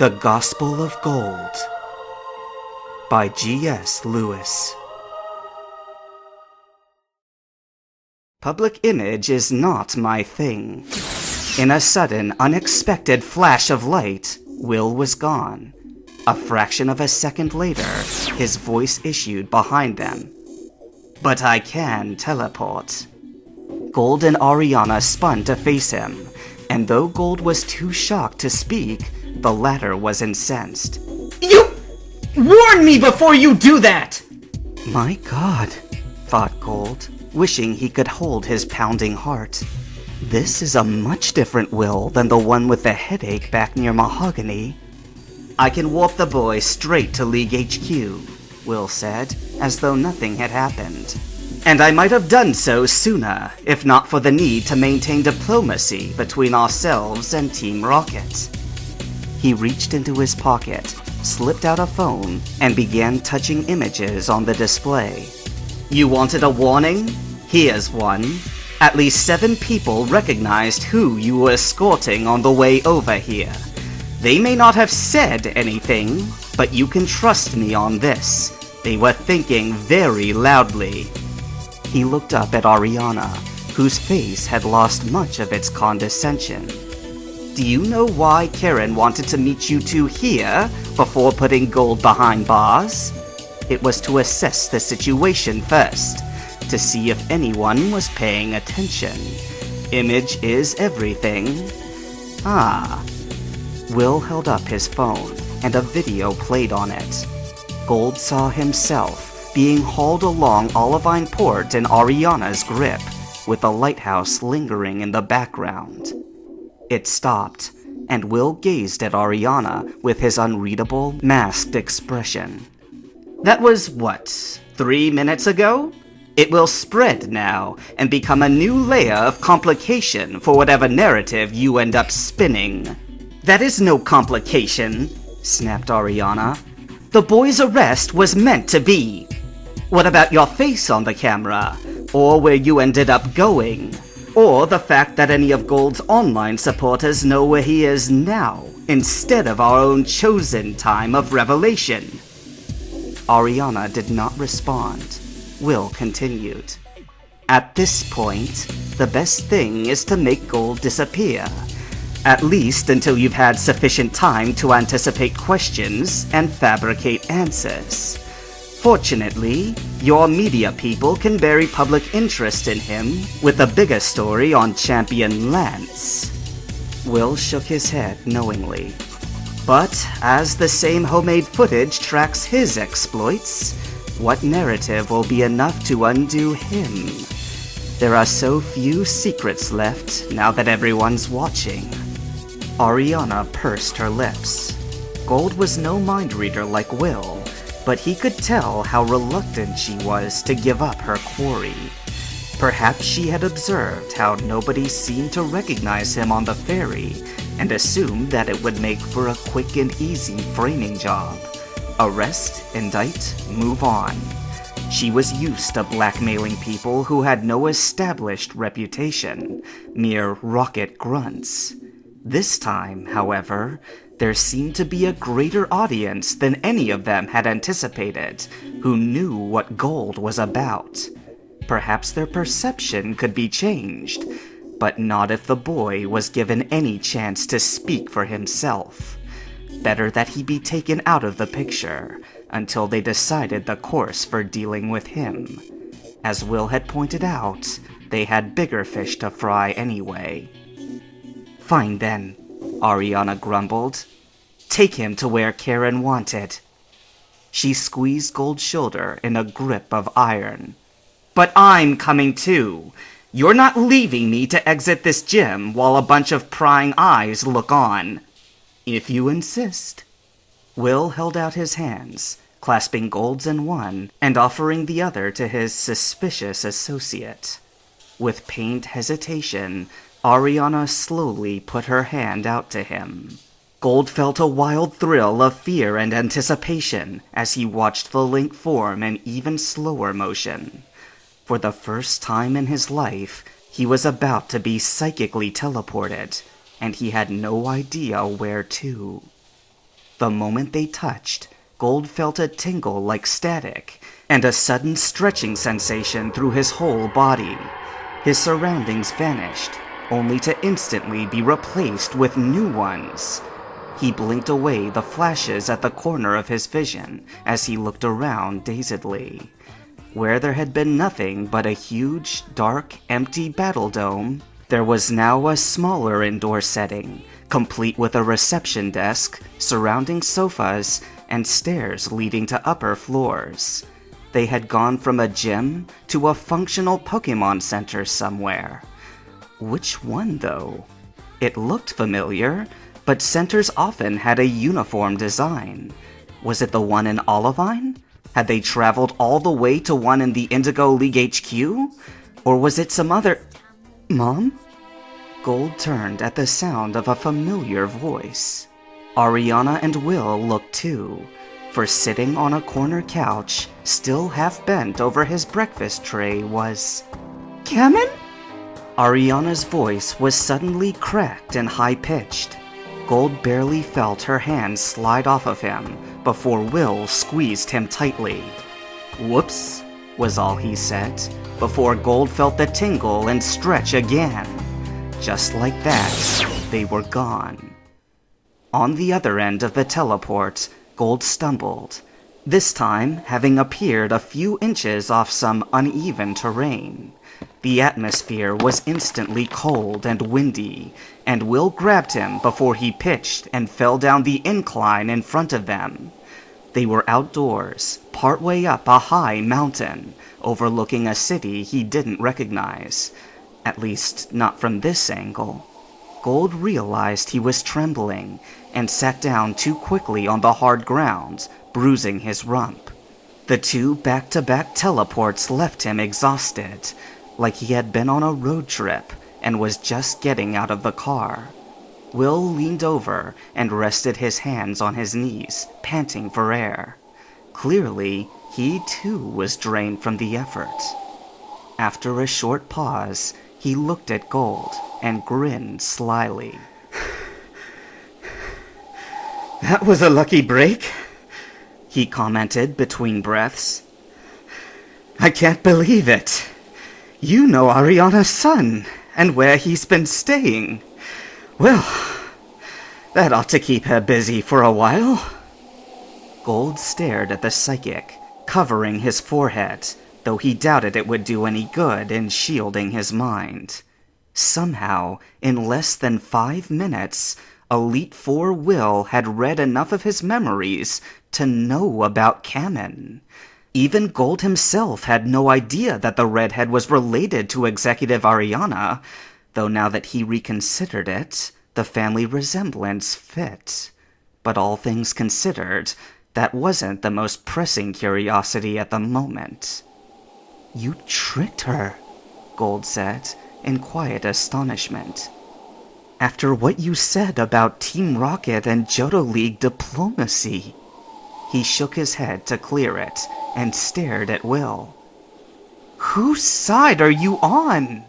The Gospel of Gold by G.S. Lewis. Public image is not my thing. In a sudden, unexpected flash of light, Will was gone. A fraction of a second later, his voice issued behind them. But I can teleport. Gold and Ariana spun to face him, and though Gold was too shocked to speak, the latter was incensed. You warn me before you do that! My God, thought Gold, wishing he could hold his pounding heart. This is a much different Will than the one with the headache back near Mahogany. I can warp the boy straight to League HQ, Will said, as though nothing had happened. And I might have done so sooner, if not for the need to maintain diplomacy between ourselves and Team Rocket. He reached into his pocket, slipped out a phone, and began touching images on the display. You wanted a warning? Here's one. At least 7 people recognized who you were escorting on the way over here. They may not have said anything, but you can trust me on this. They were thinking very loudly. He looked up at Ariana, whose face had lost much of its condescension. Do you know why Karen wanted to meet you two here before putting Gold behind bars? It was to assess the situation first, to see if anyone was paying attention. Image is everything. Ah. Will held up his phone, and a video played on it. Gold saw himself being hauled along Olivine Port in Ariana's grip, with the lighthouse lingering in the background. It stopped, and Will gazed at Ariana with his unreadable, masked expression. That was, what, 3 minutes ago? It will spread now, and become a new layer of complication for whatever narrative you end up spinning. That is no complication, snapped Ariana. The boy's arrest was meant to be. What about your face on the camera? Or where you ended up going? Or the fact that any of Gold's online supporters know where he is now, instead of our own chosen time of revelation? Ariana did not respond. Will continued. At this point, the best thing is to make Gold disappear. At least until you've had sufficient time to anticipate questions and fabricate answers. Fortunately, your media people can bury public interest in him with a bigger story on Champion Lance. Will shook his head knowingly. But as the same homemade footage tracks his exploits, what narrative will be enough to undo him? There are so few secrets left now that everyone's watching. Ariana pursed her lips. Gold was no mind reader like Will, but he could tell how reluctant she was to give up her quarry. Perhaps she had observed how nobody seemed to recognize him on the ferry, and assumed that it would make for a quick and easy framing job. Arrest, indict, move on. She was used to blackmailing people who had no established reputation, mere rocket grunts. This time, however, there seemed to be a greater audience than any of them had anticipated, who knew what Gold was about. Perhaps their perception could be changed, but not if the boy was given any chance to speak for himself. Better that he be taken out of the picture until they decided the course for dealing with him. As Will had pointed out, they had bigger fish to fry anyway. Fine then, Ariana grumbled. Take him to where Karen wanted. She squeezed Gold's shoulder in a grip of iron. But I'm coming too. You're not leaving me to exit this gym while a bunch of prying eyes look on. If you insist. Will held out his hands, clasping Gold's in one and offering the other to his suspicious associate. With pained hesitation, Ariana slowly put her hand out to him. Gold felt a wild thrill of fear and anticipation as he watched the link form in even slower motion. For the first time in his life, he was about to be psychically teleported, and he had no idea where to. The moment they touched, Gold felt a tingle like static, and a sudden stretching sensation through his whole body. His surroundings vanished, only to instantly be replaced with new ones. He blinked away the flashes at the corner of his vision as he looked around dazedly. Where there had been nothing but a huge, dark, empty battle dome, there was now a smaller indoor setting, complete with a reception desk, surrounding sofas, and stairs leading to upper floors. They had gone from a gym to a functional Pokemon Center somewhere. Which one, though? It looked familiar, but centers often had a uniform design. Was it the one in Olivine? Had they traveled all the way to one in the Indigo League HQ? Or was it some other... Mom? Gold turned at the sound of a familiar voice. Ariana and Will looked too, for sitting on a corner couch, still half bent over his breakfast tray, was... Kemen? Ariana's voice was suddenly cracked and high-pitched. Gold barely felt her hand slide off of him before Will squeezed him tightly. Whoops, was all he said, before Gold felt the tingle and stretch again. Just like that, they were gone. On the other end of the teleport, Gold stumbled, this time having appeared a few inches off some uneven terrain. The atmosphere was instantly cold and windy, and Will grabbed him before he pitched and fell down the incline in front of them. They were outdoors, partway up a high mountain, overlooking a city he didn't recognize. At least, not from this angle. Gold realized he was trembling, and sat down too quickly on the hard ground, bruising his rump. The two back-to-back teleports left him exhausted, like he had been on a road trip and was just getting out of the car. Will leaned over and rested his hands on his knees, panting for air. Clearly, he too was drained from the effort. After a short pause, he looked at Gold and grinned slyly. That was a lucky break, he commented between breaths. I can't believe it. You know Ariana's son, and where he's been staying. Well, that ought to keep her busy for a while. Gold stared at the psychic, covering his forehead, though he doubted it would do any good in shielding his mind. Somehow, in less than 5 minutes, Elite Four Will had read enough of his memories to know about Kemen. Even Gold himself had no idea that the redhead was related to Executive Ariana, though now that he reconsidered it, the family resemblance fit. But all things considered, that wasn't the most pressing curiosity at the moment. You tricked her, Gold said, in quiet astonishment. After what you said about Team Rocket and Johto League diplomacy. He shook his head to clear it and stared at Will. Whose side are you on?